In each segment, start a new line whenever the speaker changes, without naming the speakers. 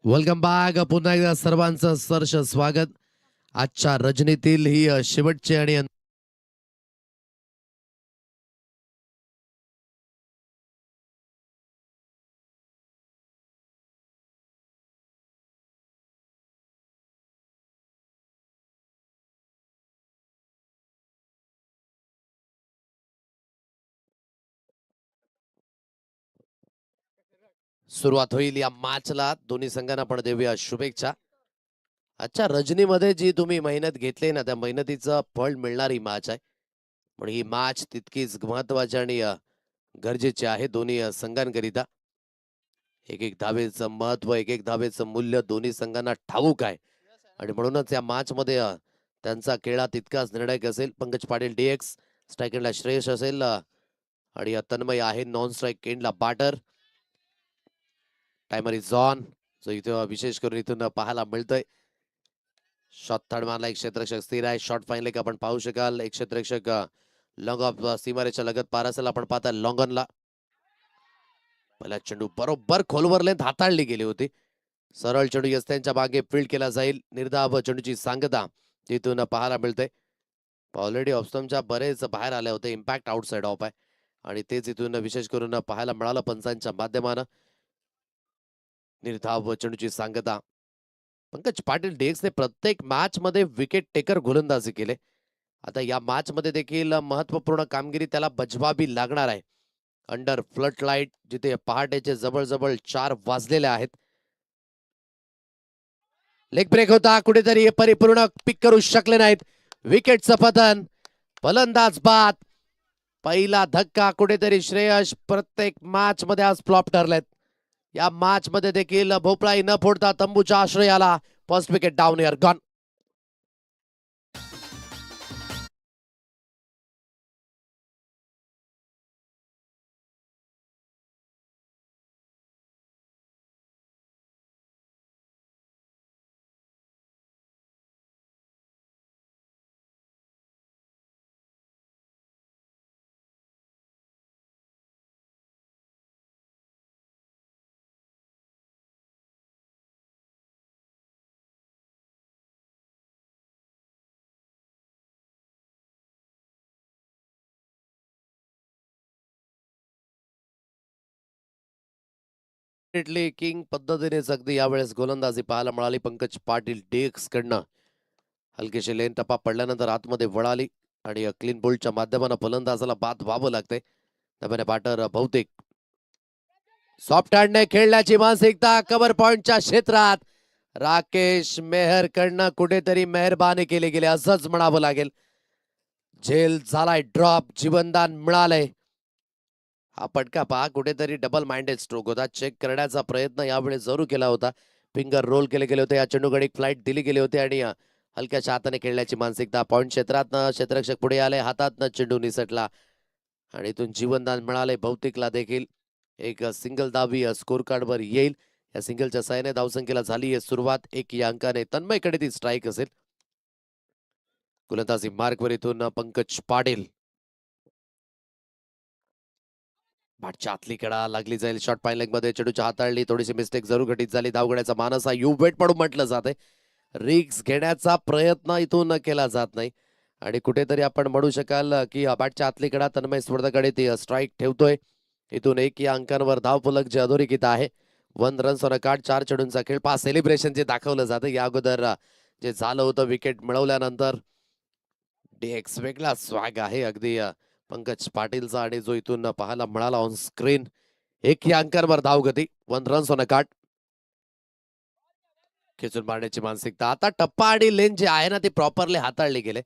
Welcome back. पुन्हा एकदा सर्वांचं सहर्ष स्वागत. आजच्या रजनीतील ही शेवटची आणि सुरुवात होईल या मॅचला. दोन्ही संघांना पण देऊया शुभेच्छा. आजच्या रजनीमध्ये जी तुम्ही मेहनत घेतली ना, त्या मेहनतीचं फळ मिळणारी मॅच आहे. पण ही मॅच तितकीच महत्वाची आणि गरजेची आहे दोन्ही संघांकरिता. एक एक धावेचं महत्व, एक एक धावेचं मूल्य दोन्ही संघांना ठाऊक आहे आणि म्हणूनच या मॅच मध्ये त्यांचा खेळा तितकाच निर्णायक असेल. पंकज पाटील डीएक्स, स्ट्राईक एंडला श्रेयस असेल आणि तन्मय आहे नॉन स्ट्राईक एंडला बॅटर. Timer is on. जो इथं विशेष करून इथून पाहायला मिळतंय. शॉट थर्ड मारला. एक क्षेत्ररक्षक स्थिर आहे. शॉट फाईनल एक आपण पाहू शकाल. एक क्षेत्ररक्षक लॉंग ऑफ सीमारेच्या लगत पार असेल. आपण पाहता लॉंगनला पहिला चेंडू बरोबर खोलवर लेंथ हाताळली गेली होती. सरळ चेंडू यस्त्यांच्या मागे फील्ड केला जाईल. निर्धाव चेंडूची सांगता तिथून पाहायला मिळते. ऑलरेडी ऑफस्टमच्या बरेच बाहेर आले होते. इम्पॅक्ट आउटसाइड ऑफ आहे आणि तेच इथून विशेष करून पाहायला मिळालं पंचांच्या माध्यमानं. निर्धाव चेंडूची सांगता. पंकज पाटील डेक्सने प्रत्येक मॅच मध्ये विकेट टेकर गोलंदाजी केले. आता या मॅच मध्ये देखील महत्वपूर्ण कामगिरी त्याला बजवावी लागणार आहे. अंडर फ्लड लाईट जिथे पहाटेचे जवळजवळ 4 वाजलेले आहेत. लेग ब्रेक होता. कुठेतरी परिपूर्ण पिक करू शकले नाहीत. विकेटचं पतन. फलंदाज बाद. पहिला धक्का कुठेतरी श्रेयस प्रत्येक मॅच मध्ये आज फ्लॉप ठरलेत. या मॅच मध्ये देखील भोपळाही न फोडता तंबूच्या आश्रयाला. First wicket down air gone. King पद्धतीनेच अगदी यावेळेस गोलंदाजी पाहायला मिळाली पंकज पाटील डेक्स कडनं. हलकेशी लेन टप्पा पडल्यानंतर आतमध्ये वळाली आणि क्लीन बोल्टच्या माध्यमानं फलंदाजाला बाद व्हावं लागतंय. त्यामुळे बॅटर बहुतेक सॉफ्ट हँडने खेळण्याची मानसिकता. कव्हर पॉइंटच्या क्षेत्रात राकेश मेहर कडनं कुठेतरी मेहरबानी केली गेली असंच म्हणावं लागेल. झेल झालाय ड्रॉप. जीवनदान मिळालंय. हा फटका पहा कुठेतरी डबल माइंडेड स्ट्रोक होता. चेक करण्याचा प्रयत्न यावेळी जरूर केला होता. फिंगर रोल केले गेले होते. या चेंडूकडे एक फ्लाईट दिली गेली होती आणि हलक्याच्या हाताने खेळण्याची मानसिकता. पॉइंट क्षेत्रातनं क्षेत्ररक्षक पुढे आले. हातातनं चेंडू निसटला आणि इथून जीवनदान मिळाले. बहुतेकला देखील एक सिंगल धावी स्कोर कार्ड वर येईल. या सिंगलच्या साहाय्याने धावसंख्येला झाली आहे सुरुवात. एक या अंकाने तन्मयकडे ती स्ट्राईक असेल. गोलंदाजी मार्कवर इथून पंकज पाटील. भाटच्या आतली कडा लागली जाईल. शॉट पाहिलेग मध्ये चेंडूच्या हाताळली. थोडीशी मिस्टेक जरूर घटित झाली. धावगड्याचा मानस हा यू वेट पडून म्हटलं जाते. रिक्स घेण्याचा प्रयत्न इथून केला जात नाही आणि कुठेतरी आपण म्हणू शकाल की बॅटच्या आतली कडा तन्मय स्पर्धेकडे ती स्ट्राईक ठेवतोय. इथून एक या अंकांवर धावफलक जे अधोरेखित आहे. 1 रन्स ऑन अ कार्ड. 4 चेंडूंचा खेळ. 5 सेलिब्रेशन जे दाखवलं जातं या अगोदर जे झालं होतं विकेट मिळवल्यानंतर. डेक्स वेगळा स्वॅग आहे अगदी पंकज पाटीलचा आणि जो इथून पाहायला मिळाला ऑन स्क्रीन. एक या अंकांवर धावगती. 1 रन्स ऑन अ कार्ड. खेचून मारण्याची मानसिकता. आता टप्पा आणि लेन जे आहे ना ते प्रॉपरली हाताळले गेले.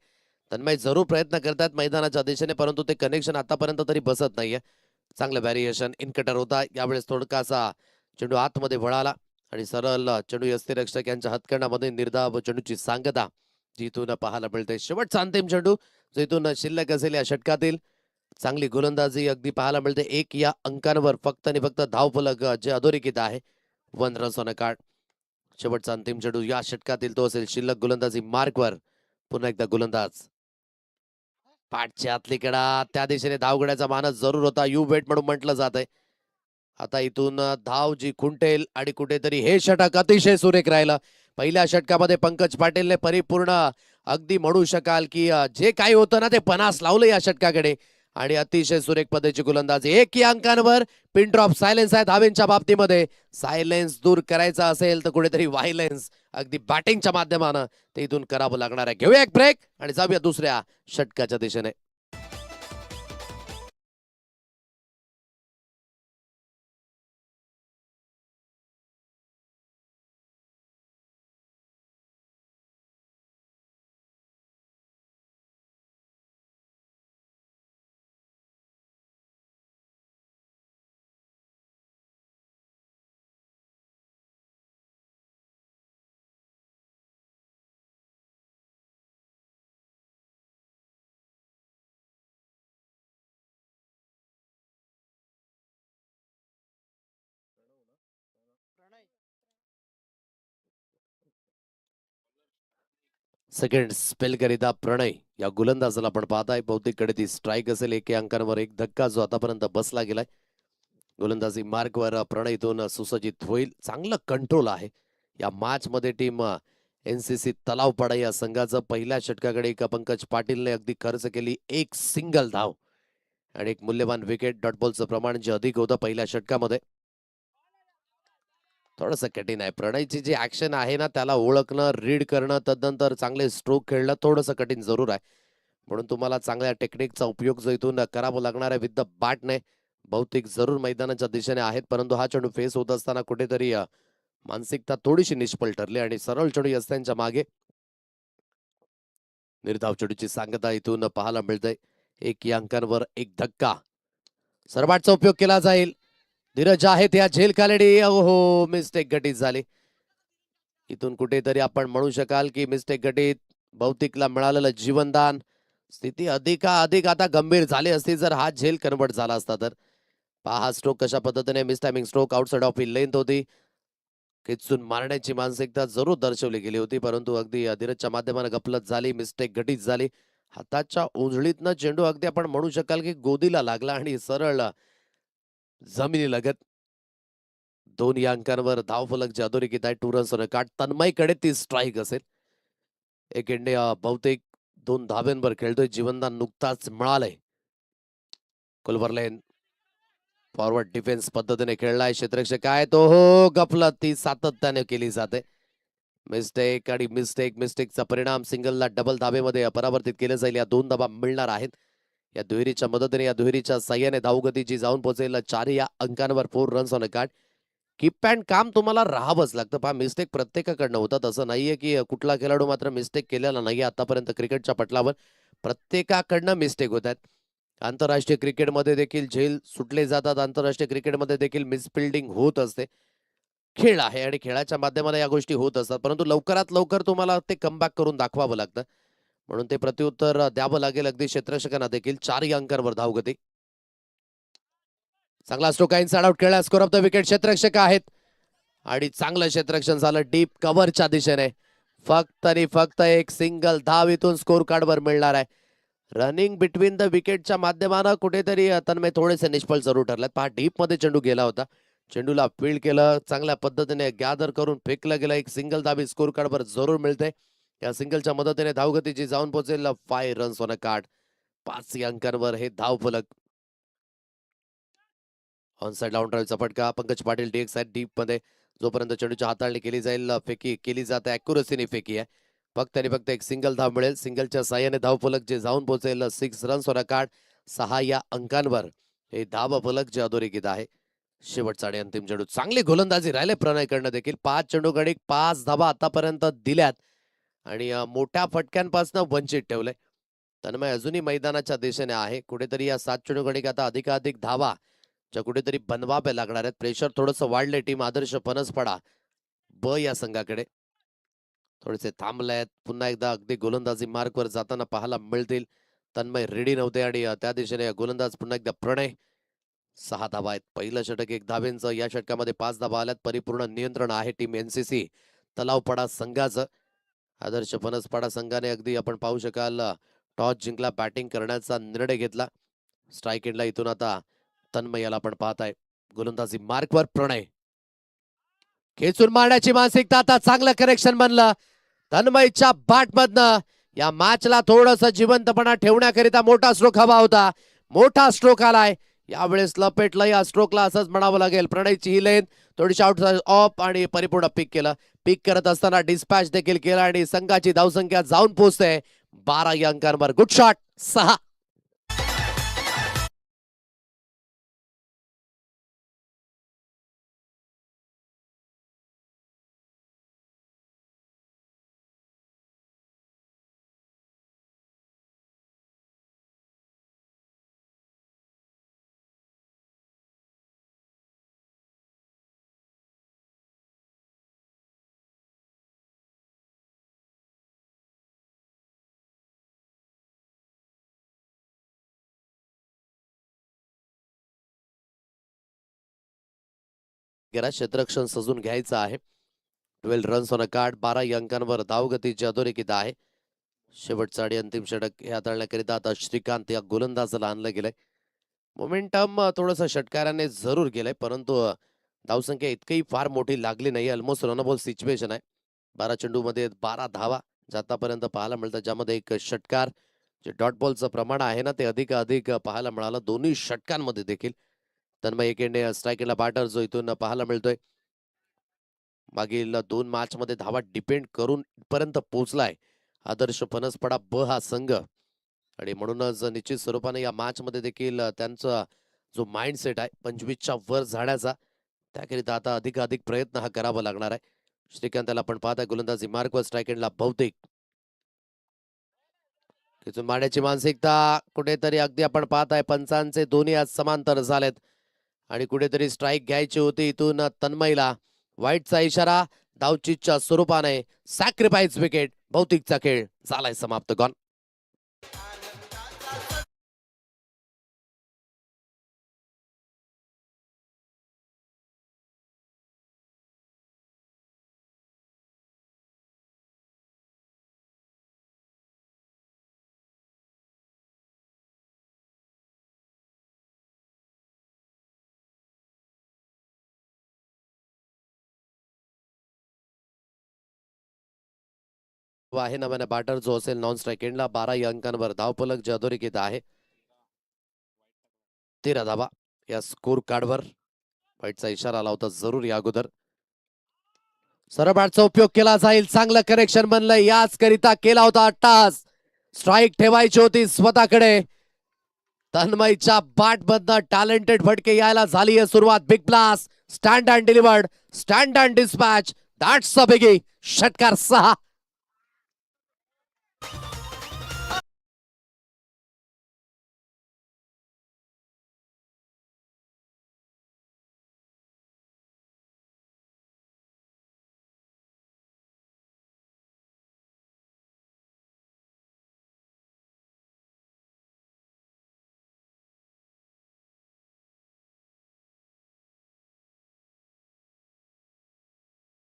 तन्मय जरूर प्रयत्न करतात मैदानाच्या दिशेने परंतु ते कनेक्शन आतापर्यंत तरी बसत नाहीये. चांगलं व्हॅरिएशन. इनकटर होता. यावेळेस थोडकासा चेंडू आतमध्ये वळाला आणि सरळ चेंडू यष्टिरक्षक यांच्या हातकंडामध्ये निर्धाव चेंडूची सांगता जिथून पाहायला मिळते. शेवटचा अंतिम चेंडू जो इथून शिल्लक असेल या षटकातील. चांगली गोलंदाजी अगदी पाहायला मिळते. एक या अंकांवर फक्त आणि फक्त धावफलक जे अधोरेखित आहे. 1 रन्स ऑन अ कार्ड. शेवटचा अंतिम चेंडू या षटकातील तो असेल. शिल्लक गोलंदाजी मार्कवर पुन्हा एकदा गोलंदाज. पाठच्या आतली कडा. त्या दिशेने धावगड्याचा मानस जरूर होता. यू वेट म्हणून म्हटलं जात आहे. आता इथून धाव जी खुंटेल आणि कुठेतरी हे षटक अतिशय सुरेख राहिलं. पहिल्या षटकामध्ये पंकज पाटीलने परिपूर्ण अगदी म्हणू शकाल की जे काही होतं ना ते पणास लावलं या षटकाकडे आणि अतिशय सुरेख पद्धतीची गोलंदाजी. एक या अंकांवर पिन ड्रॉप सायलेन्स आहे धावेंच्या बाबतीमध्ये. सायलेन्स दूर करायचा असेल तर कुठेतरी व्हायलेन्स अगदी बॅटिंगच्या माध्यमानं ते इथून करावं लागणार आहे. घेऊया एक ब्रेक आणि जाऊया दुसऱ्या षटकाच्या दिशेने. सेकंड स्पेल करिता प्रणय या गोलंदाजाला आपण पाहताय. बहुतेककडे ती स्ट्राईक असेल. एक अंकांवर एक धक्का जो आतापर्यंत बसला गेलाय. गोलंदाजी मार्कवर प्रणयतून सुसज्जित होईल. चांगलं कंट्रोल आहे या मॅच मध्ये. टीम एनसीसी तलावपाडा या संघाचं पहिल्या षटकाकडे एका पंकज पाटीलने अगदी खर्च केली एक सिंगल धाव आणि एक मूल्यवान विकेट. डॉट बॉलचं प्रमाण जे अधिक होतं पहिल्या षटकामध्ये. थोडस कठीण आहे. प्रणयची जी ऍक्शन आहे ना त्याला ओळखणं, रीड करणं, तदनंतर चांगले स्ट्रोक खेळणं थोडंसं कठीण जरूर आहे. म्हणून तुम्हाला चांगल्या टेक्निकचा उपयोग जो इथून करावा लागणार आहे विथ द बॅटने. बहुतेक जरूर मैदानाच्या दिशेने आहेत परंतु हा चेंडू फेस होत असताना कुठेतरी मानसिकता थोडीशी निष्फळ ठरली आणि सरळ चेंडू असत्यांच्या मागे निर्धाव चेंडूची सांगता इथून पाहायला मिळते. एक या अंकांवर एक धक्का. सरबाटचा उपयोग केला जाईल. धीरज आहेत या झेल खालडी. हो मिस्टेक गटीत झाली. इथून कुठेतरी आपण म्हणू शकाल की मिस्टेक गटीत भौतिकला मिळालेलं जीवनदान. स्थिती अधिक आता गंभीर झाली असती जर हा झेल कन्वर्ट झाला असता तर. पहा स्ट्रोक कशा पद्धतीने miss timing stroke outside of length होती. खेचून मारण्याची मानसिकता जरूर दर्शवली गेली होती परंतु अगदी धीरजच्या माध्यमाने गफलत झाली. मिस्टेक घटित झाली. हाताच्या उंजळीतनं चेंडू अगदी आपण म्हणू शकाल की गोदीला लागला आणि सरळ जमिनी लगत. दोन या अंकांवर धावफलक जे अधोरेखित आहे. 2 रन्स काट. तन्मयकडे ती स्ट्राईक असेल. एक इंडिया बहुतेक 2 धाब्यांवर खेळतोय. जीवनदान नुकताच मिळालंय. कुलवर्लेन फॉरवर्ड डिफेन्स पद्धतीने खेळलाय. क्षेत्ररक्षक काय तो हो गफलत ती सातत्याने केली जाते. मिस्टेक आणि मिस्टेकचा परिणाम सिंगलला डबल धाबेमध्ये परावर्तित केले जाईल. या 2 धाबा मिळणार आहेत. या दुहेरीच्या मदतीने या दुहेरीच्या साह्याने धावगतीची जाऊन पोहोचेल 4 या अंकांवर 4 runs on a card. Keep and काम तुम्हाला राहावंच लागतं. पहा मिस्टेक प्रत्येकाकडनं होतात. असं नाहीये की कुठला खेळाडू मात्र मिस्टेक केलेला नाहीये आतापर्यंत क्रिकेटच्या पटलावर. प्रत्येकाकडनं मिस्टेक होत आहेत. आंतरराष्ट्रीय क्रिकेटमध्ये देखील झेल सुटले जातात. आंतरराष्ट्रीय क्रिकेटमध्ये देखील मिसफिल्डिंग होत असते. खेळ आहे आणि खेळाच्या माध्यमाने या गोष्टी होत असतात परंतु लवकरात लवकर तुम्हाला ते कमबॅक करून दाखवावं लागतं. म्हणून ते प्रत्युत्तर द्यावं लागेल अगदी क्षेत्ररक्षकांना देखील. 4 या अंकांवर धावगती. चांगला स्ट्रोक आहे. इनसाइड आउट खेळला. स्कोर ऑफ द विकेट क्षेत्ररक्षक आहेत आणि चांगलं क्षेत्ररक्षण झालं डीप कव्हरच्या दिशेने. फक्त आणि फक्त एक सिंगल धाव इथून स्कोर कार्डवर मिळणार आहे. रनिंग बिटवीन द विकेटच्या माध्यमानं कुठेतरी तन्मय थोडेसे निष्फळ जरूर ठरले. पहा डीप मध्ये चेंडू गेला होता. चेंडूला फील्ड केलं. चांगल्या पद्धतीने गॅदर करून फेकलं गेलं. एक सिंगल धाबी स्कोर कार्डवर जरूर मिळते. या सिंगलच्या मदतीने धावगतीची जाऊन पोहोचेल 5 रन्स ऑन अ कार्ड. 5 या अंकांवर हे धाव फलक. ऑनसाइड लावून ड्राईव्हचा फटका. पंकज पाटील डीएक्स साइड डीप मध्ये जोपर्यंत चेंडूची हाताळणी केली जाईल फेकी केली जाते. अॅक्युरसीने फेकी आहे. फक्त आणि फक्त एक सिंगल धाव मिळेल. सिंगलच्या साह्याने धाव फलक जे जाऊन पोहोचेल 6 रन्स ऑन अ कार्ड. 6 या अंकांवर हे धाव फलक जे अधोरेखित आहे. शेवटचा आणि अंतिम चेंडू. चांगली गोलंदाजी राहिले प्रणयकडनं देखील. 5 चेंडू गडी 5 धावा आतापर्यंत दिल्यात आणि मोठ्या फटक्यांपासून वंचित ठेवलंय. तन्मय अजूनही मैदानाच्या दिशेने आहे. कुठेतरी या 7 चेंडू गडी आता अधिकाधिक धावा ज्या कुठेतरी बनवाव्या लागणार आहेत. प्रेशर थोडंसं वाढलंय. टीम आदर्श पनसपडा ब या संघाकडे थोडेसे थांबलेत. पुन्हा एकदा अगदी गोलंदाजी मार्कवर जाताना पाहायला मिळतील. तन्मय रेडी नव्हते आणि त्या दिशेने गोलंदाज पुन्हा एकदा प्रणय. 6 धावा आहेत. पहिलं षटक 1 धावेंचं. या षटकामध्ये 5 धावा आल्यात. परिपूर्ण नियंत्रण आहे टीम एनसीसी तलावपाडा संघाचं. आदर्श फणसपाडा संघाने अगदी आपण पाहू शकाल टॉस जिंकला. बॅटिंग करण्याचा निर्णय घेतला. स्ट्राईक एंडला इथून आता तन्मय याला आपण पाहताय. गोलंदाजी मार्कवर प्रणय. खेचून मारण्याची मानसिकता, आता चांगलं करेक्शन बनलं तन्मयच्या बॅटमधनं. या मॅचला थोडस जिवंतपणा ठेवण्याकरिता मोठा स्ट्रोक हवा होता. मोठा स्ट्रोक आलाय यावेळेस, लपेटलं या स्ट्रोकला असंच म्हणावं लागेल. प्रणयची ही लेन थोडीशी आउट ऑफ आणि परिपूर्ण पिक केलं. पिक करत असताना डिस्पॅच देखील केला आणि संघाची धावसंख्या जाऊन पोहोचते 12 या अंकांवर. Good shot, 6. क्षेत्ररक्षण सजून घ्यायचं आहे. 12 रन्स ऑन अ कार्ड. 12 या अंकांवर धावगतीची अधोरेखित आहे. शेवटचा आणि अंतिम षटक हे हाताळण्याकरिता आता श्रीकांत या गोलंदाजाला आणलं गेलंय. मोमेंटम थोडस षटकाराने जरूर गेलंय, परंतु धावसंख्या इतकी फार मोठी लागली नाही. ऑलमोस्ट रनबॉल सिच्युएशन आहे. 12 चेंडूमध्ये 12 धावा आतापर्यंत पाहायला मिळतात, ज्यामध्ये एक षटकार. जे डॉट बॉलचं प्रमाण आहे ना, ते अधिक पाहायला मिळालं दोन्ही षटकांमध्ये देखील. तन्मय एकेंडे स्ट्रायकरला बॅटर जो इथून पाहायला मिळतोय. मागील 2 मॅच मध्ये धावा डिपेंड करून इथपर्यंत पोहोचलाय आदर्श फणसपडा ब हा संघ. आणि म्हणूनच निश्चित स्वरूपाने या मॅच मध्ये देखील त्यांचा जो माइंडसेट आहे 25च्या वर जाण्याचा, त्याकरिता आता अधिक प्रयत्न हा करावा लागणार आहे. श्रीकांतला आपण पाहताय गोलंदाजी मार्कवर. स्ट्रायकेंडला बहुतेक तिथून मारण्याची मानसिकता कुठेतरी अगदी आपण पाहताय. पंचांचे दोन्ही आज समांतर झालेत आणि कुठेतरी स्ट्राईक घ्यायची होती इथून तन्मयला. वाईटचा इशारा धावचीच्या स्वरूपाने. Sacrifice wicket. बहुतेकचा खेळ झालाय समाप्त. गॉन. आहे नव्याने बॅटर जो असेल नॉन स्ट्राईक एंडला. 12 या अंकांवर धावफलक जे अधोरेखित आहे. 13 धावा या स्कोर कार्डवर. वाईटचा इशारा आला होता जरूर या अगोदर. सरळ बॅटचा उपयोग केला जाईल. चांगलं करेक्शन बनलंय, याच करिता केला होता टास. स्ट्राईक ठेवायची होती स्वतःकडे. तन्मयच्या बॅट मधनं टॅलेंटेड फटके यायला झाली आहे सुरुवात. Big blast. Stand and delivered. Stand and dispatch. That's a biggie. षटकार 6.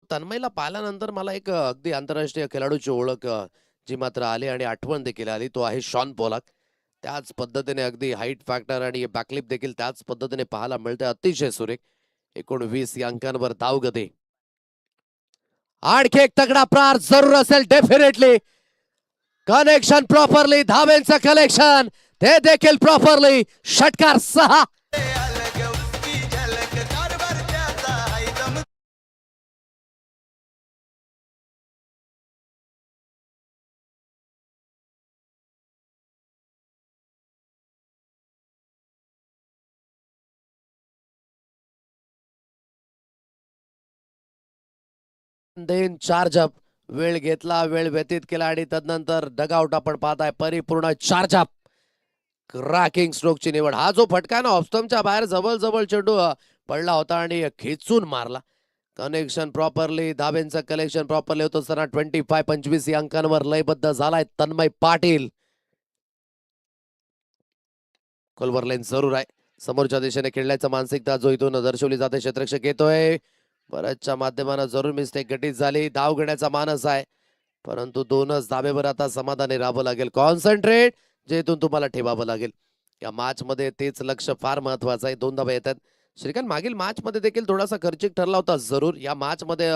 तन्मयला पाहिल्यानंतर मला एक अगदी आंतरराष्ट्रीय खेळाडूची ओळख जी मात्र आली आणि आठवण देखील आली. तो आहे शॉन पोलाक. त्याच पद्धतीने अगदी हाईट फॅक्टर आणि बॅकलिप देखील त्याच पद्धतीने पाहायला मिळते. अतिशय सुरेख. 19 या अंकांवर धावगती. आणखी एक तगडा प्रहार जरूर असेल डेफिनेटली. Connection properly. धावेंचं कलेक्शन ते देखील प्रॉपरली. षटकार 6. Then charge up. वेळ घेतला, वेळ व्यतीत केला आणि तदनंतर डगआउट आपण पाहताय. परिपूर्ण चार्ज अप. क्रॅकिंग स्ट्रोकची निवड. हा जो फटका ना ऑफस्टमच्या बाहेर जवळ चेंडू पडला होता आणि खेचून मारला. Connection properly. धावेंचं कलेक्शन प्रॉपरली होत असताना 25 या अंकांवर लयबद्ध झालाय तन्मय पाटील. खोलवर लाईन जरूर आहे. समोरच्या दिशेने खेळण्याचा मानसिकता जो इथून दर्शवली जाते. क्षेत्ररक्षक येतोय. बऱ्याचच्या माध्यमानं जरूर मिस्टेक घटित झाली. धाव घेण्याचा मानस आहे, परंतु 2च धावेवर आता समाधानी राहावं लागेल. कॉन्सन्ट्रेट जे इथून तुम्हाला ठेवावं लागेल. या मॅच मध्ये तेच लक्ष फार महत्वाचं आहे. 2 धावा येतात. श्रीकांत मागील मॅच मध्ये देखील थोडासा खर्चिक ठरला होता जरूर. या मॅच मध्ये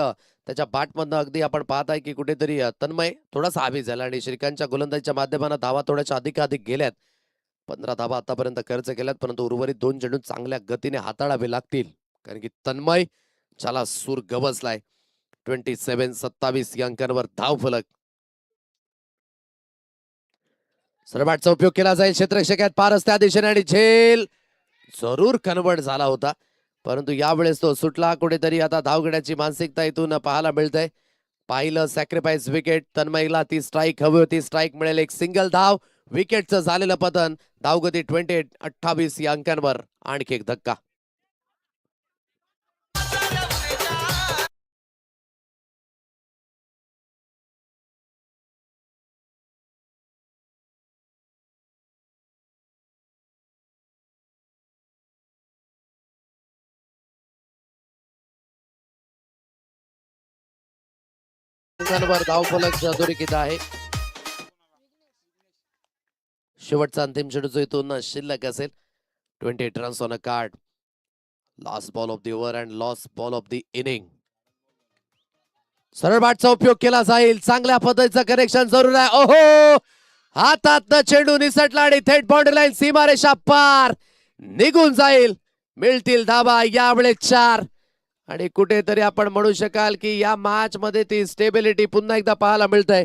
त्याच्या बॅटमधनं अगदी आपण पाहत आहे की कुठेतरी तन्मय थोडासा हावी झाला आणि श्रीकांतच्या गोलंदाजीच्या माध्यमानं धावा थोड्याशा अधिकाधिक गेल्यात. 15 धावा आतापर्यंत खर्च केल्यात, परंतु उर्वरित 2 चेंडू चांगल्या गतीने हाताळावे लागतील. कारण की तन्मय ज्याला सूर गवसलाय. 27-27 या अंकांवर धाव फलक. सरबॅटचा उपयोग केला जाईल क्षेत्ररक्षकात पारच त्या दिशेने आणि झेल जरूर कन्वर्ट झाला होता, परंतु यावेळेस तो सुटला. कुठेतरी आता धाव घेण्याची मानसिकता इथून पाहायला मिळते. पाहिलं सॅक्रिफाईस विकेट. तन्मयला ती स्ट्राईक हवी होती, स्ट्राईक मिळेल. एक सिंगल धाव. विकेटचं झालेलं पतन. धावगती 28-28 या अंकांवर. आणखी एक धक्का. धाव फलक अधोरेखित आहे. शेवटचा अंतिम चेंडू इथून शिल्लक असेल. 28 runs on a card. Last ball of the over and last ball of the inning. सरळ बॅटचा उपयोग केला जाईल. चांगल्या पद्धतीचं कनेक्शन जरूर आहे. ओहो, हातातनं चेंडू निसटला आणि थेट बाउंड्री लाईन सीमारेषा पार निघून जाईल. मिळतील धाबा यावेळेस 4. आणि कुठेतरी आपण म्हणू शकाल की या मॅच मध्ये ती स्टेबिलिटी पुन्हा एकदा पाहायला मिळतंय.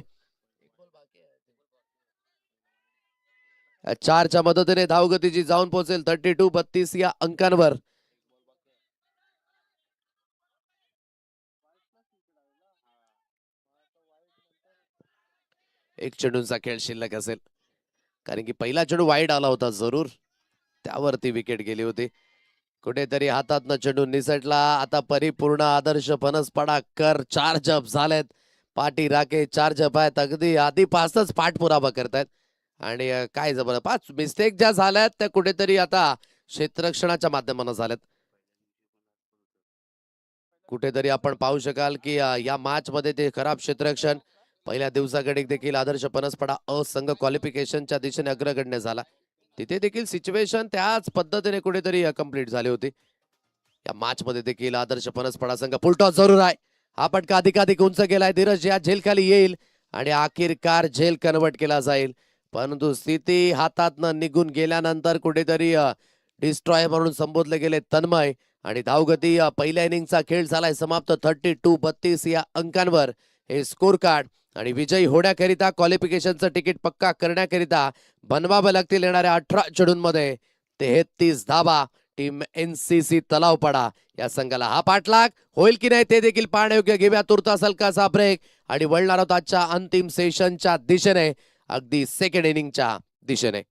4च्या मदतीने धावगतीची जाऊन पोहोचेल 32-32 या अंकांवर. एक चेंडूंचा खेळ शिल्लक असेल, कारण की पहिला चेंडू वाईड आला होता जरूर, त्यावरती विकेट गेली होती. कुठेतरी हातातनं चेंडू निसटला. आता परिपूर्ण आदर्श फणसपडा कर 4 जप झालेत. पाठी राखे 4 जप आहेत. अगदी आधीपासूनच पाठपुरावा करतायत. आणि काय जबर 5 मिस्टेक ज्या झाल्यात त्या कुठेतरी आता क्षेत्ररक्षणाच्या माध्यमानं झाल्यात. कुठेतरी आपण पाहू शकाल की या मॅच मध्ये ते खराब क्षेत्ररक्षण. पहिल्या दिवसाकडे देखील आदर्श फणसपडा असंघ क्वालिफिकेशनच्या दिशेने अग्रगण्य झाला. तिथे देखील सिच्युएशन त्याच पद्धतीने कुठेतरी कंप्लीट झाली होती. या मॅच मध्ये देखील आदर्श फणसपडा संघ फुलटॉस जरूर आहे. हा पटका अधिकाधिक उंच गेलाय. धीरज या झेल खाली येईल आणि अखेरकार झेल कन्वर्ट केला जाईल, परंतु स्थिती हातातनं निघून गेल्यानंतर कुठेतरी डिस्ट्रॉय म्हणून संबोधले गेले तन्मय. आणि धावगती पहिल्या इनिंगचा खेळ झालाय समाप्त 32-32 या अंकांवर. हे स्कोर कार्ड आणि विजयी होण्याकरिता क्वालिफिकेशनचं तिकीट पक्का करण्याकरिता बनवावं लागतील येणाऱ्या 18 चेंडूंमध्ये 33 धाबा. टीम NCC तलावपाडा या संघाला हा पाठलाग होईल की नाही ते देखील पाहण्यायोग्य. घेऊया तुर्तास हलकासा ब्रेक आणि वळणार आहोत आजच्या अंतिम सेशनच्या दिशेने, अगदी सेकंड इनिंगच्या दिशेने.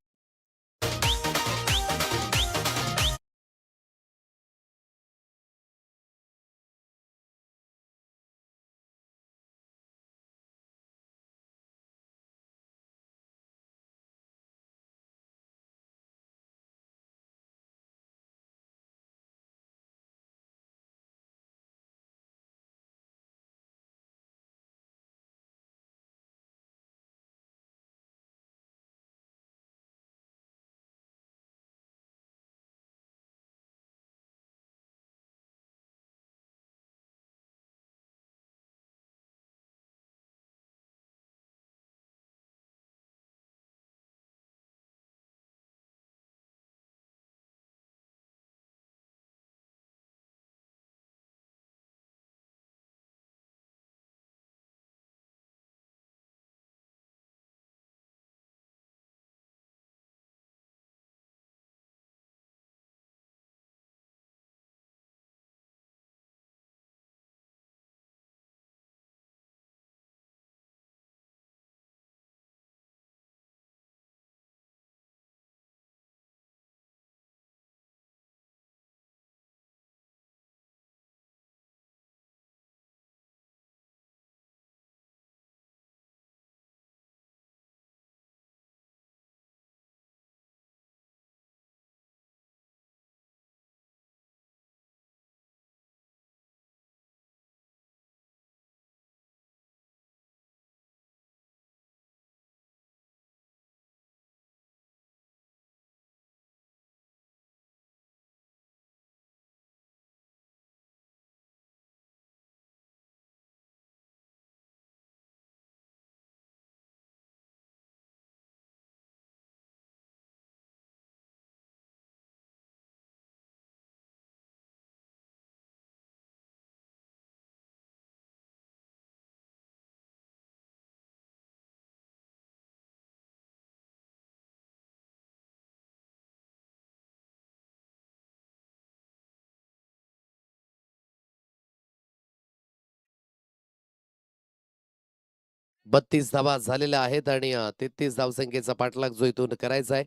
32 धावा झालेल्या आहेत आणि 33 धावसंख्येचा पाठलाग जो इथून करायचा आहे.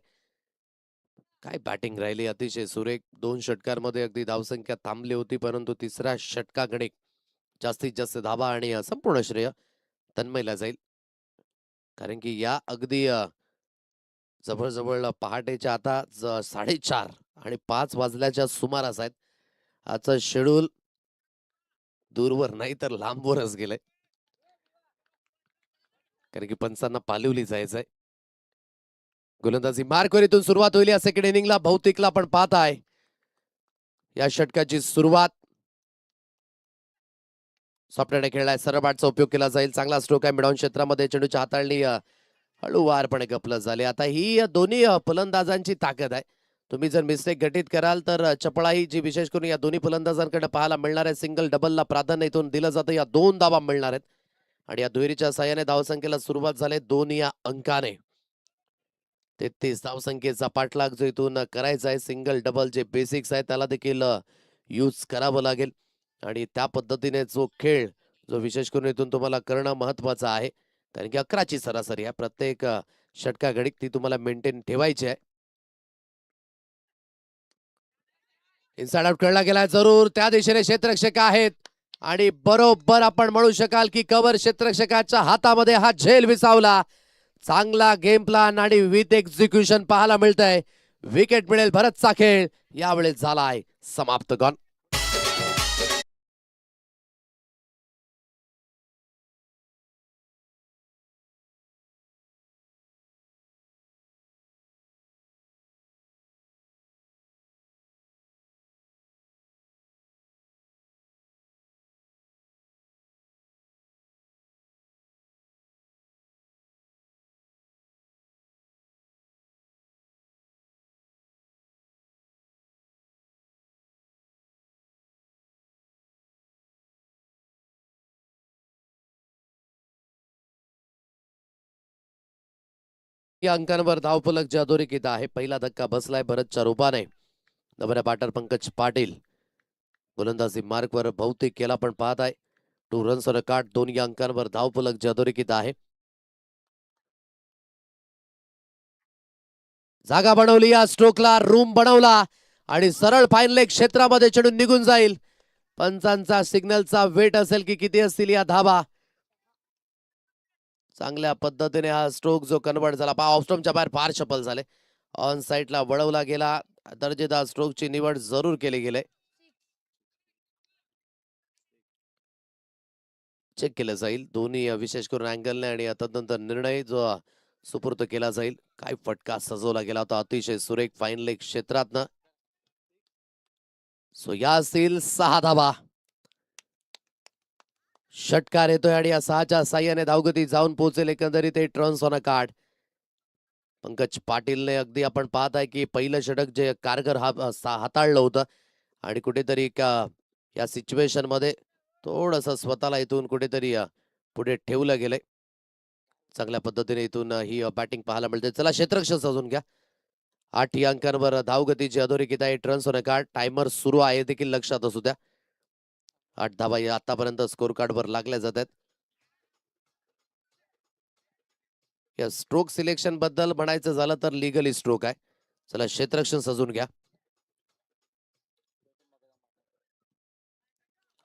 काय बॅटिंग राहिली, अतिशय सुरेख. 2 षटकांमध्ये अगदी धावसंख्या थांबली होती, परंतु तिसऱ्या षटकाकडे जास्तीत जास्त धावा आणि संपूर्ण श्रेय तन्मयला जाईल. कारण की या अगदी जवळ पहाटेच्या आता 4:30 आणि 5 वाजल्याच्या सुमारास आहेत. आजचं शेड्यूल दूरवर नाही तर लांबवरच गेलंय. कारण की पंचांना पालिवली जायचंय. गोलंदाजी मार्कवर इथून सुरुवात होईल या सेकंड इनिंगला. भौतिकला पण पाहत आहे या षटकाची सुरुवात. सॉफ्टवेअरने खेळलाय, सरळ बॅटचा उपयोग केला जाईल. चांगला स्ट्रोक आहे मिडॉन क्षेत्रामध्ये. चेंडूची हाताळणी हळूवारपणे गपलत झाली. आता ही दोन्ही फलंदाजांची ताकद आहे. तुम्ही जर मिस्टेक घटित कराल तर चपळाई जी विशेष करून या दोन्ही फलंदाजांकडे पाहायला मिळणार आहे. सिंगल डबलला प्राधान्य इथून दिलं जातं. या 2 धावा मिळणार आहेत आणि या दुहेरीच्या साह्याने धावसंख्येला सुरुवात झाली 2 या अंकाने. 33 धावसंख्येचा पाठलाग जो इथून करायचा आहे. सिंगल डबल जे बेसिक्स आहे त्याला देखील यूज करावं लागेल आणि त्या पद्धतीने जो खेळ जो विशेष करून इथून तुम्हाला करणं महत्वाचं आहे. कारण की 11ची सरासरी आहे. प्रत्येक षटकाघडीत ती तुम्हाला मेंटेन ठेवायची आहे. इनसाइड आउट खेळला गेला जरूर. त्या दिशेने क्षेत्ररक्षक आहेत आणि बरोबर आपण म्हणू शकाल की कव्हर क्षेत्ररक्षकाच्या हातामध्ये हा झेल विसावला. चांगला गेम प्लॅन आणि विथ एक्झिक्युशन पाहायला मिळतंय. विकेट मिळेल. भरतचा खेळ यावेळेस झालाय समाप्त. गॉन. या अंकांवर धावफलक जे अधोरेखित आहे. पहिला धक्का बसलाय भरतच्या रूपाने. नवऱ्या बॅटर पंकज पाटील. गोलंदाजी मार्कवर भौतिक केला पण पाहत आहे. 2 रन्स ऑन अ कार्ड. 2 या अंकांवर धावफलक जे अधोरेखित आहे. जागा बनवली या स्ट्रोकला. रूम बनवला आणि सरळ फाईन लेग क्षेत्रामध्ये चढून निघून जाईल. पंचांचा सिग्नलचा वेट असेल की किती असतील या धावा. चांगल्या पद्धतीने हा स्ट्रोक जो कन्वर्ट झाला. ऑफ स्टंपच्या बाहेर फार शफल झाले. ऑन साईडला वळवला गेला. दर्जेदार स्ट्रोकची निवड जरूर केली गेली. चेक केलं जाईल दोन्ही विशेष करून अँगलने आणि तदनंतर निर्णय जो सुपूर्द केला जाईल. काय फटका सजवला गेला होता अतिशय सुरेख फाईन लेग क्षेत्रातनं. सो या असतील 6 धावा. षटकार येतोय आणि या 6च्या साह्याने धावगती जाऊन पोहोचेल एकंदरीत 8 runs on a card. Pankaj पाटीलने अगदी आपण पाहत आहे की पहिलं षटक जे कारगर हाताळलं होतं आणि कुठेतरी या सिच्युएशन मध्ये थोडस स्वतःला इथून कुठेतरी पुढे ठेवलं गेलंय. चांगल्या पद्धतीने इथून ही बॅटिंग पाहायला मिळते. चला क्षेत्ररक्षक सजून घ्या. 8 या अंकांवर धावगतीची अधोरेखित आहे. 8 runs on a card. Timer सुरू आहे देखील लक्षात असू द्या. 8 धावा या आतापर्यंत स्कोर कार्ड वर लागल्या जात आहेत. या स्ट्रोक सिलेक्शन बद्दल म्हणायचं झालं तर लिगली स्ट्रोक आहे. चला क्षेत्ररक्षण सजून घ्या.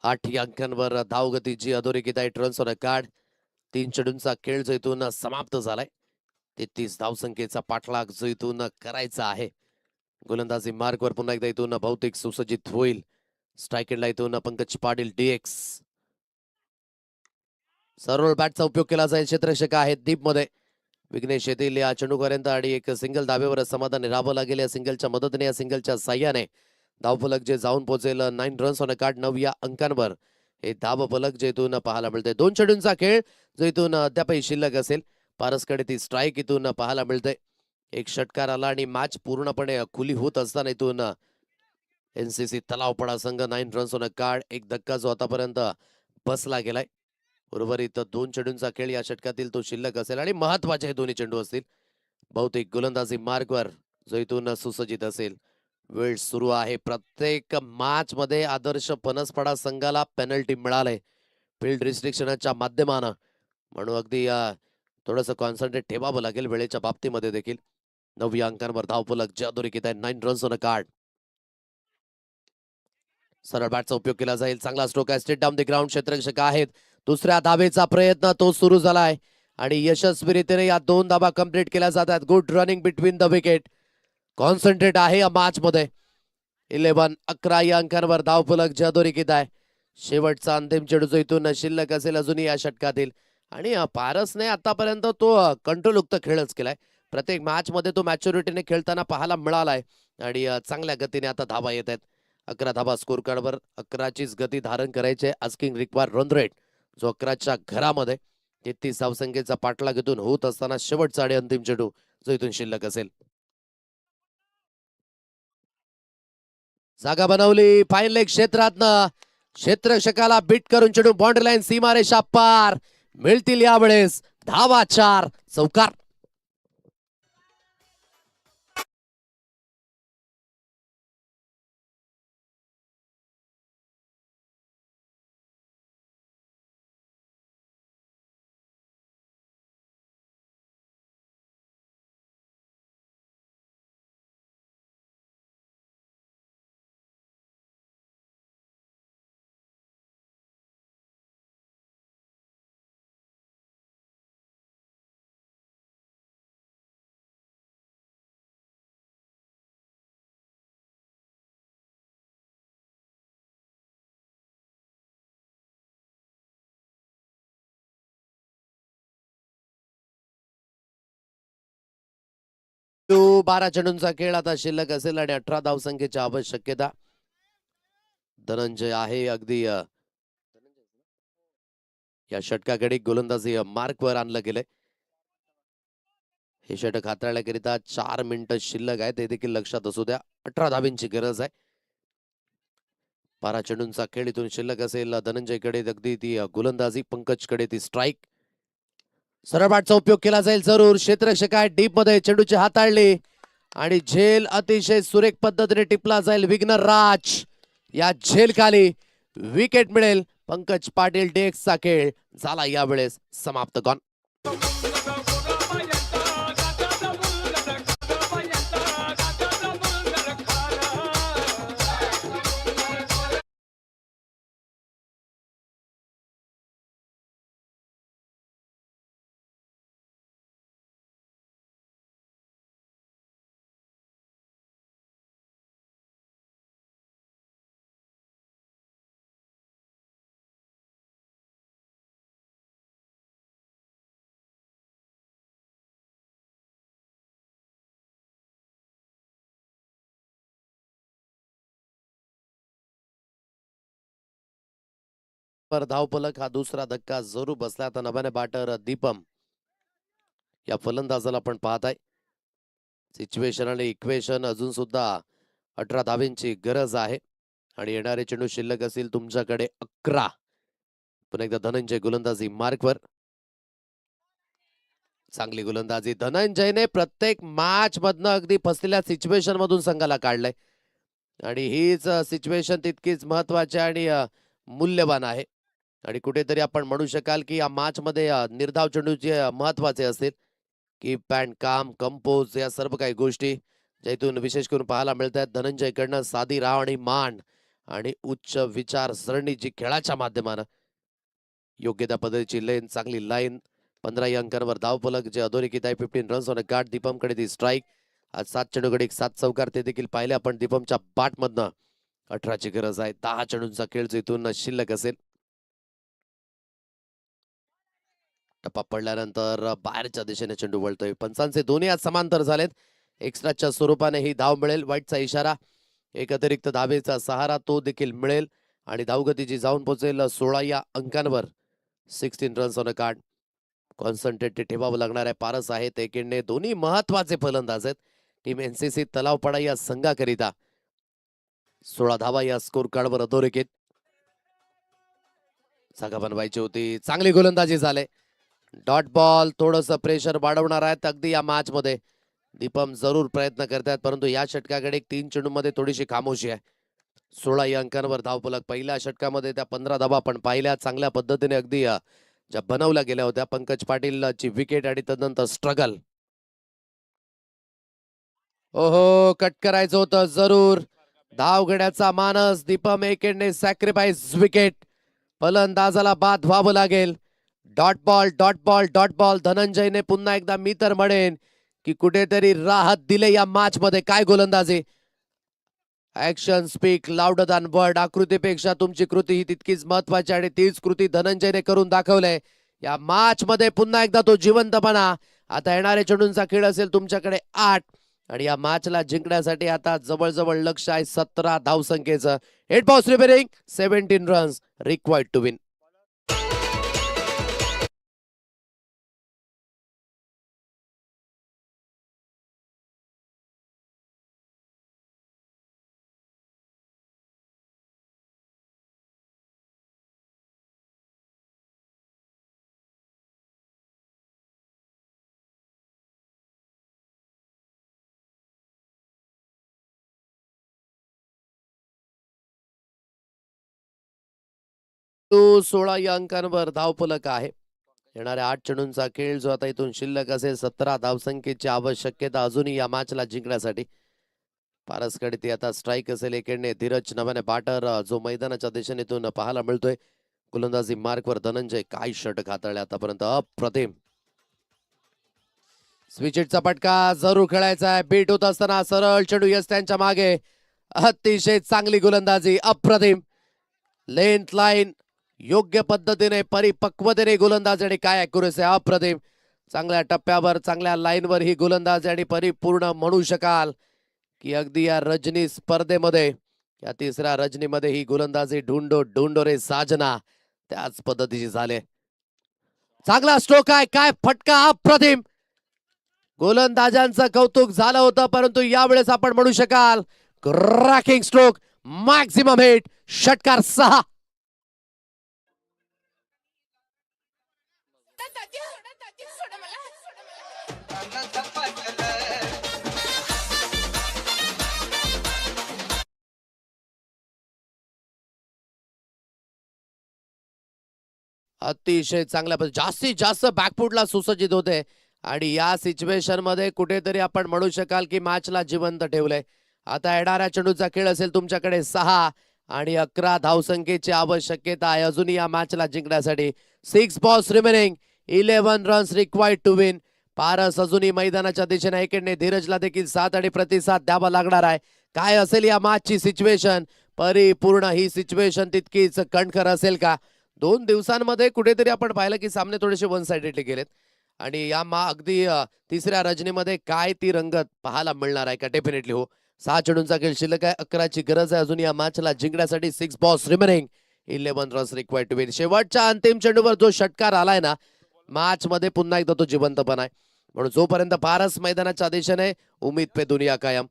8 या अंकांवर धावगतीची अधोरेखित आहे. 8 रन्स ऑन अ कार्ड. 3 चेंडूंचा खेळ जो इथून समाप्त झालाय. 33 धावसंख्येचा पाठलाग जो इथून करायचा आहे. गोलंदाजी मार्कवर पुन्हा एकदा इथून भौतिक सुसज्जित होईल. स्ट्राईक एंडला इथून पंकज पाटील DX. सरळ बॅटचा उपयोग केला जाईल. क्षेत्ररक्षक आहेत डीप मध्ये. विघ्नेश येथील या चेंडूपर्यंत आणि एक सिंगल धाब्यावर समाधानी राहावं लागेल. या सिंगलच्या मदतीने या सिंगलच्या साह्याने धावफलक जे जाऊन पोहोचेल 9 रन्स ऑन अ कार्ड. 9 या अंकांवर हे धावफलक जे इथून पाहायला मिळते. 2 चेंडूंचा खेळ जो इथून अद्यापही शिल्लक असेल. पारसकडे ती स्ट्राईक इथून पाहायला मिळते. एक षटकार आला आणि मॅच पूर्णपणे खुली होत असताना इथून NCC तलावपडा संघ 9 रन्स ऑन अ कार्ड. एक धक्का जो आतापर्यंत बसला गेलाय. उर्वरित 2 चेंडूंचा खेळ या षटकातील तो शिल्लक असेल आणि महत्वाचे हे दोन्ही चेंडू असतील. बहुतेक गोलंदाजी मार्कवर जो इथून सुसज्जित असेल. वेळ सुरू आहे. प्रत्येक मॅच मध्ये आदर्श फणसपाडा संघाला पेनल्टी मिळाले. फील्ड रिस्ट्रिक्शनच्या माध्यमानं म्हणून अगदी थोडंसं कॉन्सन्ट्रेट ठेवावं लागेल वेळेच्या बाबतीमध्ये देखील. 9 अंकांवर धावफलक जे अधोरेखित आहे. 9 रन्स ऑन अ कार्ड. सरळ बॅटचा उपयोग केला जाईल. चांगला स्ट्रोक आहे. Straight down the ground. क्षेत्ररक्षक आहेत. दुसऱ्या धावेचा प्रयत्न तो सुरू झालाय आणि यशस्वीरित्याने या 2 धावा कंप्लीट केल्या जातात. Good running between the wicket. Concentrate आहे या मॅच मध्ये. 11 या अंकांवर धावफलक जे अधोरेखित आहे. शेवटचा अंतिम चेंडू जो इथून शिल्लक असेल अजूनही या षटकातील. आणि पारसने आतापर्यंत तो कंट्रोलयुक्त खेळच केलाय. प्रत्येक मॅच मध्ये तो मॅच्युरिटीने खेळताना पाहायला मिळालाय आणि चांगल्या गतीने आता धावा येत आहेत. 11 धावा स्कोर कार्डवर. 11चीच गती धारण करायचे. आस्किंग रिक्वायर रन रेट जो 11च्या घरामध्ये 33 धावसंख्येचा पाठलाग इथून होत असताना शेवटचा आणि अंतिम चेंडू जो इथून शिल्लक असेल. जागा बनवली फाईन लेग क्षेत्रातनं. क्षेत्ररक्षकाला बीट करून चेंडू बाउंड्री लाईन सीमारेषा पार. मिळतील यावेळेस धावा 4. चौकार. तो 12 चेंडूंचा खेळ आता शिल्लक असेल आणि 18 धावसंख्येची आवश्यकता. धनंजय आहे अगदी या षटकाकडे गोलंदाजी मार्कवर आणलं गेलंय. हे षटक हाताळण्याकरिता 4 मिनिटं शिल्लक आहे. ते देखील लक्षात असू द्या. 18 धाबींची गरज आहे. 12 चेंडूंचा खेळ इथून शिल्लक असेल. धनंजयकडे अगदी ती गोलंदाजी. पंकजकडे ती स्ट्राईक. सरळ बॅटचा उपयोग केला जाईल जरूर. क्षेत्ररक्षक आहे डीप मध्ये. चेंडूची हाताळली आणि झेल अतिशय सुरेख पद्धतीने टिपला जाईल. विघ्नर राज या झेल खाली विकेट मिळेल. पंकज पाटील डेक्सचा खेळ झाला यावेळेस समाप्त. गॉन. धावफलक हा दुसरा धक्का जरूर बसला. आता नव्याने बॅटर दीपम या फलंदाजाला आपण पाहताय. सिच्युएशन आणि इक्वेशन अजून सुद्धा 18 धावेंची गरज आहे आणि येणारे चेंडू शिल्लक असतील तुमच्याकडे 11. पुन्हा एकदा धनंजय गोलंदाजी मार्कवर. चांगली गोलंदाजी. धनंजयने प्रत्येक मॅच मधनं अगदी फसलेल्या सिच्युएशन मधून संघाला काढलंय आणि हीच सिच्युएशन तितकीच महत्वाची आणि मूल्यवान आहे. आणि कुठेतरी आपण म्हणू शकाल की या मॅच मध्ये निर्धाव चेंडू जे महत्वाचे असतील. कीप अँड काम, कंपोज या सर्व काही गोष्टी ज्या इथून विशेष करून पाहायला मिळतात. धनंजयकडनं साधी राव आणि मान आणि उच्च विचारसरणी जी खेळाच्या माध्यमानं योग्य त्या पद्धतीची लेन, चांगली लाईन. 15 अंकांवर धावफलक जे अधोरेखित आहे. 15 रन्स ऑन अ कार्ड. दीपमकडे ती स्ट्राईक. आज 7 चेंडूकडे 7 चौकार ते देखील पाहिले आपण दीपमच्या बॅटमधनं. 18ची गरज आहे. 10 चेंडूंचा खेळ जो इथून शिल्लक असेल. टप्पा पडल्यानंतर बाहेरच्या दिशेने चेंडू वळतोय. पंचांचे दोन्ही आज समांतर झालेत. एक्स्ट्राच्या स्वरूपाने ही धाव मिळेल. वाईटचा इशारा. एक अतिरिक्त धावेचा सहारा तो देखील मिळेल आणि धावगतीची जाऊन पोहोचेल 16 या अंकांवर. 16 runs on a card. Concentrated ठेवावं लागणार आहे. पारस आहेत एकेंडे. दोन्ही महत्वाचे फलंदाज आहेत. टीम एनसीसी तलावपाडा या संघाकरिता 16 धावा या स्कोर कार्डवर अधोरेखित. जागा बनवायची होती. चांगली गोलंदाजी झाले. Dot ball. थोडस प्रेशर वाढवणार आहेत अगदी या मॅच मध्ये. दीपम जरूर प्रयत्न करतात परंतु या षटकाकडे 3 चेंडूमध्ये थोडीशी खामोशी आहे. 16 या अंकांवर धावफलक. पहिल्या षटकामध्ये त्या 15 धावा आपण पाहिल्या. चांगल्या पद्धतीने अगदी ज्या बनवल्या गेल्या होत्या. पंकज पाटीलची विकेट आणि तदनंतर स्ट्रगल. ओहो, कट करायचं होतं जरूर. धावगड्याचा मानस दीपम एकेडने सॅक्रिफाईस विकेट. फलंदाजाला बाद व्हावं लागेल. Dot ball dot ball dot ball. धनंजयने पुन्हा एकदा मी तर म्हणेन की कुठेतरी राहत दिले या मॅच मध्ये. काय गोलंदाजी. Action speak louder than word. आकृतीपेक्षा तुमची कृती ही तितकीच महत्वाची आणि तीच कृती धनंजयने करून दाखवलंय या मॅच मध्ये. पुन्हा एकदा तो जिवंतपणा. आता येणारे चेंडूंचा खेळ असेल तुमच्याकडे 8 आणि या मॅचला जिंकण्यासाठी आता जवळजवळ लक्ष आहे 17 धावसंख्येचं. 8 balls remaining, 17 runs required to win. तो 16 या अंकांवर धावफलक आहे. येणाऱ्या 8 चेंडूंचा खेळ जो आता इथून शिल्लक असेल 17 धावसंख्येची आवश्यकता अजूनही या मॅचला जिंकण्यासाठी. पारसकडे ती आता स्ट्राईक असेल एकेडने. धीरज नव्याने बॅटर जो मैदानाच्या दिशेनेतून पाहायला मिळतोय. गोलंदाजी मार्कवर धनंजय. काय षटक हाताळले आतापर्यंत, अप्रतिम. स्विचिटचा पटका जरूर खेळायचा आहे. बीट होत असताना सरळ चेंडू यस त्यांच्या मागे. अतिशय चांगली गोलंदाजी, अप्रतिम. लेंथ लाईन योग्य पद्धतीने परिपक्वतेने गोलंदाजी आणि काय अॅक्युरेसी, अप्रतिम. चांगल्या टप्प्यावर चांगल्या लाईनवर ही गोलंदाजी आणि परिपूर्ण म्हणू शकाल की अगदी या रजनी स्पर्धेमध्ये या तिसऱ्या रजनीमध्ये ही गोलंदाजी ढूंढो ढूंढो रे साजना त्याच पद्धतीची झाले. चांगला स्ट्रोक आहे. काय फटका, अप्रतिम. गोलंदाजांचं कौतुक झालं होतं परंतु यावेळेस आपण म्हणू शकाल क्रॅकिंग स्ट्रोक, मॅक्सिमम हिट. षटकार 6. अतिशय चांगल्या जास्तीत जास्त बॅकफुटला सुसज्जित होते आणि या सिच्युएशन मध्ये कुठेतरी आपण म्हणू शकाल की मॅचला जिवंत ठेवलंय. आता येणाऱ्या चेंडूचा खेळ असेल तुमच्याकडे 6 आणि 11 धावसंख्येची आवश्यकता आहे अजूनही या मॅचला जिंकण्यासाठी. 6 balls remaining, 11 runs required to win. Paras अजूनही मैदानाच्या दिशेने एकेडने धीरजला देखील साथ आणि प्रतिसाद द्यावा लागणार आहे. काय असेल या मॅचची सिच्युएशन, परिपूर्ण ही सिच्युएशन तितकीच कणखर असेल का. 2 दिवसांमध्ये कुठेतरी आपण पाहिलं की सामने थोडेसे वन साइडेडली गेलेत आणि या अगदी तिसऱ्या रजनीमध्ये काय ती रंगत पाहायला मिळणार आहे का. डेफिनेटली हो. 6 चेंडूंचा खेळ शिल्लक आहे, 11ची गरज आहे अजून या मॅचला जिंकण्यासाठी. 6 balls remaining, 11 runs required to win. शेवटच्या अंतिम चेंडूवर जो षटकार आलाय ना मॅच मध्ये पुन्हा एकदा तो जिवंतपणा आहे. म्हणून जोपर्यंत पारस मैदानाच्या दिशेने उम्मीद पे दुनिया कायम.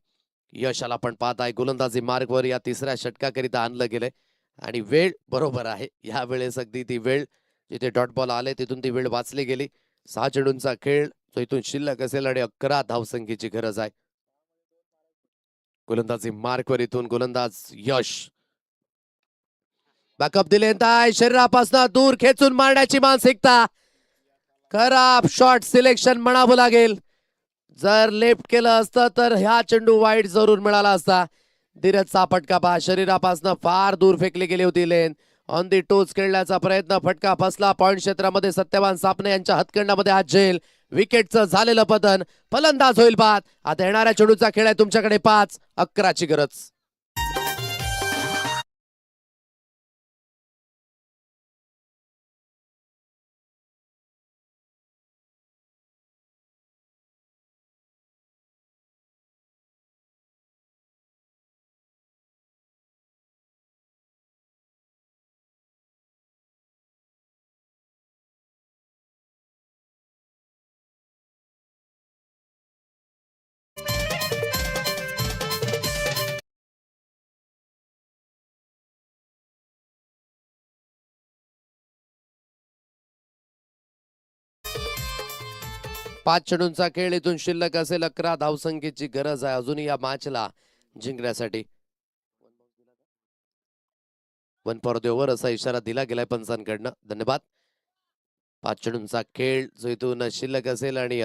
यशाला आपण पाहत आहे गोलंदाजी मार्गवर या तिसऱ्या षटकाकरिता आणलं गेलंय आणि वेळ बरोबर आहे या वेळेस. अगदी ती वेळ जिथे डॉट बॉल आले तिथून ती वेळ वाचली गेली. 6 चेंडूंचा खेळ जो इथून शिल्लक असेल आणि 11 धावसंख्येची गरज आहे. गोलंदाजी मार्कवर इथून गोलंदाज यश. बॅकअप दिले शरीरापासून दूर खेचून मारण्याची मानसिकता. खराब शॉट सिलेक्शन म्हणावं लागेल. जर लेफ्ट केलं असतं तर ह्या चेंडू वाईट जरूर मिळाला असता. धीरजचा फटका पहा, शरीरापासून फार दूर फेकली गेली होती लेन. ऑन दी टोच खेळण्याचा प्रयत्न, फटका फसला. पॉइंट क्षेत्रामध्ये सत्यवान सापणे यांच्या हातखंडामध्ये आज झेल. विकेटचं झालेलं पतन, फलंदाज होईल बाद. आता येणाऱ्या चेंडूचा खेळ आहे तुमच्याकडे 5, 11ची गरज. पाच चेंडूंचा खेळ इथून शिल्लक असेल, 11 धावसंख्येची गरज आहे अजूनही या मॅचला जिंकण्यासाठी. 1 फॉर द ओव्हर असा इशारा दिला गेलाय पंचांकडनं. धन्यवाद. 5 चेंडूंचा खेळ जो इथून शिल्लक असेल आणि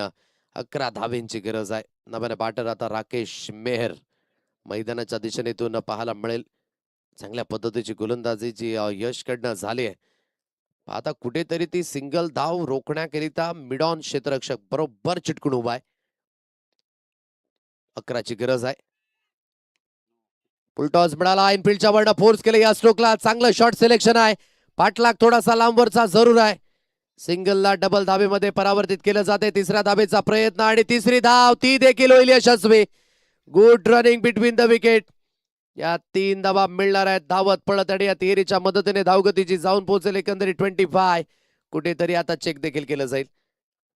11 धावेंची गरज आहे. नव्याने बॅटर आता राकेश मेहर मैदानाच्या दिशेने इथून पाहायला मिळेल. चांगल्या पद्धतीची गोलंदाजीची यशकडनं झाली आहे. आता कुठेतरी ती सिंगल धाव रोखण्याकरिता मिड ऑन क्षेत्ररक्षक बरोबर चिटकून उभा आहे. 11ची गरज आहे. फुलटॉस मिळाला. इनफिल्डच्या वरनं फोर्स केलं या स्ट्रोकला. चांगलं शॉट सिलेक्शन आहे. पाठलाग थोडासा लांबवरचा जरूर आहे. सिंगलला डबल धाबेमध्ये परावर्तित केलं जाते. तिसऱ्या धाबेचा प्रयत्न आणि तिसरी धाव ती देखील होईल यशस्वी. Good running between the wicket. या 3 धावा मिळणार आहेत धावत पळत आणि या तिहेरीच्या मदतीने धावगतीची जाऊन पोहोचेल एकंदरीत 25. कुठेतरी आता चेक देखील केलं जाईल.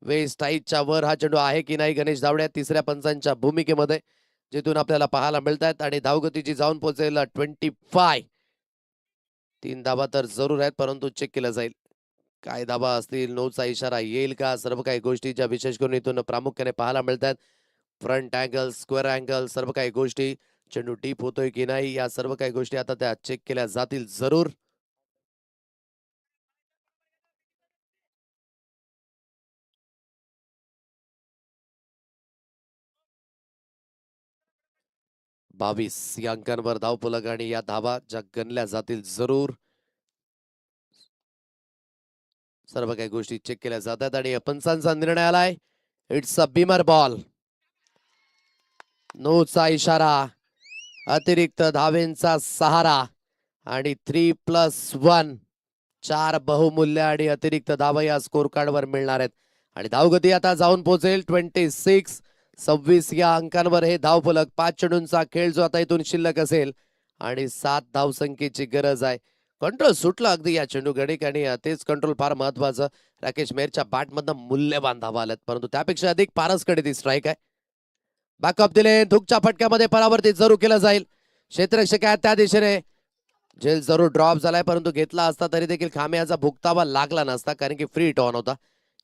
वेस्ट हाईटच्या वर हा चेंडू आहे की नाही गणेश धावड्या तिसऱ्या पंचांच्या भूमिकेमध्ये जिथून आपल्याला पाहायला मिळतात आणि धावगतीची जाऊन पोहोचेल 25. 3 धावा तर जरूर आहेत परंतु चेक केलं जाईल. काय धावा असतील, नोचा इशारा येईल का, सर्व काही गोष्टी ज्या विशेष करून इथून प्रामुख्याने पाहायला मिळतात. फ्रंट अँगल, स्क्वेअर अँगल, सर्व काही गोष्टी, चेंडू डीप होतोय की नाही, या सर्व काही गोष्टी आता त्या चेक केल्या जातील जरूर. बावीस या अंकांवर धावफलक आणि या धावा ज्या गणल्या जातील जरूर. सर्व काही गोष्टी चेक केल्या जातात आणि पंचांचा निर्णय आलाय. It's a beamer ball. नोचा इशारा, अतिरिक्त धावेंचा सहारा आणि 3+1 4 बहुमूल्य आणि अतिरिक्त धावा या स्कोर कार्डवर मिळणार आहेत आणि धावगती आता जाऊन पोहोचेल 26. 26 या अंकांवर हे धावफलक. 5 चेंडूंचा खेळ जो आता इथून शिल्लक असेल आणि 7 धावसंख्येची गरज आहे. कंट्रोल सुटला अगदी या चेंडू गणिक आणि तेच कंट्रोल फार महत्वाचं. राकेश मेहरच्या बॅटमधनं मूल्यवान धावा आल्यात परंतु त्यापेक्षा अधिक पारसकडे ती स्ट्राईक आहे. बॅकअप दिले. धुकच्या फटक्यामध्ये परावर्तित जरूर केलं जाईल. क्षेत्ररक्षक आहेत त्या दिशेने. झेल जरूर ड्रॉप झालाय परंतु घेतला असता तरी देखील खांब्याचा भुगतावा लागला नसता कारण की फ्री हिट ऑन होता.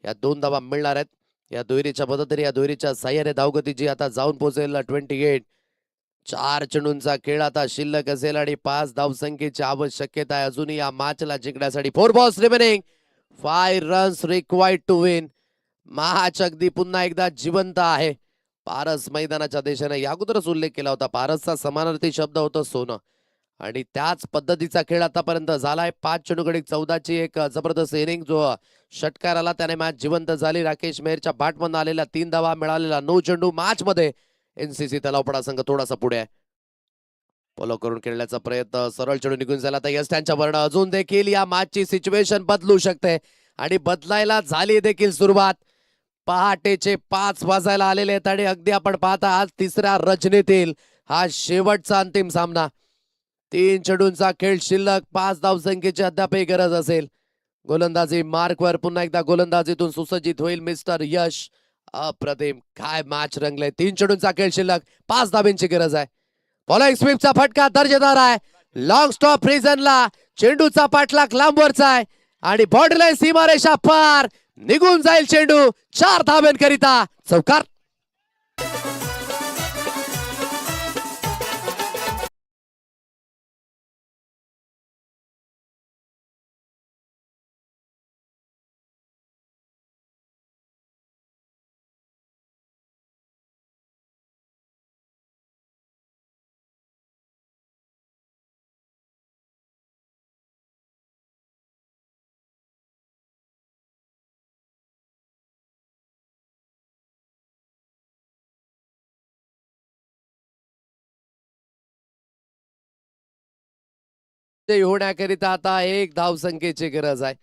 या 2 धावा मिळणार आहेत या दुहेरीच्या मदतीने. या दुहेरीच्या साह्याने धावगतीची आता जाऊन पोहोचेल 28. 4 चेंडूंचा खेळ आता शिल्लक असेल आणि 5 धावसंख्येची आवश्यकता आहे अजूनही या मॅचला जिंकण्यासाठी. 4 balls remaining, 5 runs required to win. Match अगदी पुन्हा एकदा जिवंत आहे. पारस मैदानाच्या दिशेने या अगोदरच उल्लेख केला होता. पारसचा समानार्थी शब्द होता सोनं आणि त्याच पद्धतीचा खेळ आतापर्यंत झालाय. 5 चेंडू गडी 14ची एक जबरदस्त इनिंग जो षटकार आला त्याने मॅच जिवंत झाली. राकेश मेहरच्या बॅटमधून आलेला 3 धावा मिळालेला 9 चेंडू. मॅच मध्ये एनसीसी तलावपडा संघ थोडासा पुढे आहे. फॉलो करून खेळण्याचा प्रयत्न, सरळ चेंडू निघून झाला तर यश त्यांच्या वर्ण अजून देखील या मॅचची सिच्युएशन बदलू शकते आणि बदलायला झाली देखील सुरुवात. पहाटेचे 5 वाजायला आलेले आहेत आणि अगदी आपण पाहता आज तिसऱ्या रचनेतील हा शेवटचा अंतिम सामना. 3 चेंडूंचा खेळ शिल्लक, 5 धावसंख्येची अद्यापही गरज असेल. गोलंदाजी मार्कवर पुन्हा एकदा गोलंदाजीतून सुसज्जित होईल मिस्टर यश. अप्रतिम काय मॅच रंगले. 3 चेंडूंचा खेळ शिल्लक, 5 धाब्यांची गरज आहे. फॉलोइंग स्वीपचा फटका दर्जेदार आहे. लॉंग स्टॉप रिझनला चेंडूचा पाठलाग लांबवरचा आहे आणि बॉर्डरलाईन सीमारेषा पार निघून जाईल चेंडू. 4 धाब्यांकरिता चौकार. होण्याकरिता आता 1 धावसंख्येची गरज आहे.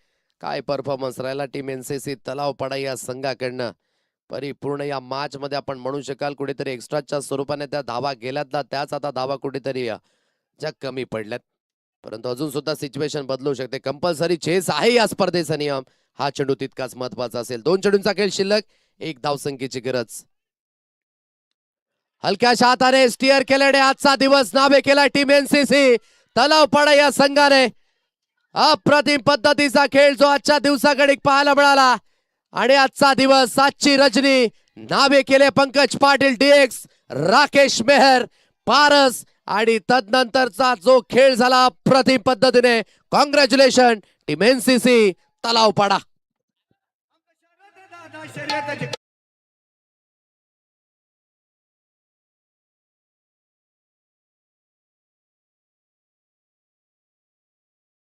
काय परफॉर्मन्स राहिला टीम एनसीसी तलावपाडा या संघाकडनं. परिपूर्ण या मॅच मध्ये आपण म्हणू शकाल कुठेतरी एक्स्ट्राच्या स्वरूपाने त्या धावा गेल्यात ना, त्याच आता धावा कुठेतरी ज्या कमी पडल्यात परंतु अजून सुद्धा सिच्युएशन बदलू शकते. कंपल्सरी चेस आहे या स्पर्धेचा नियम. हा चेंडू तितकाच महत्वाचा असेल. 2 चेंडूंचा खेळ शिल्लक, 1 धावसंख्येची गरज. हलक्याशा हाताने स्टिअर केल्याने आजचा दिवस नावे केला टीम एनसीसी तलावपाडा या संघाने. अप्रतिम पद्धतीचा खेळ जो आजच्या दिवसाकडे पाहायला मिळाला आणि आजचा दिवस, आजची रजनी नावे केले पंकज पाटील, डीएक्स, राकेश मेहर, पारस आणि तदनंतरचा जो खेळ झाला अप्रतिम पद्धतीने. Congratulation team NCC Talavpada.
दादा शर्यत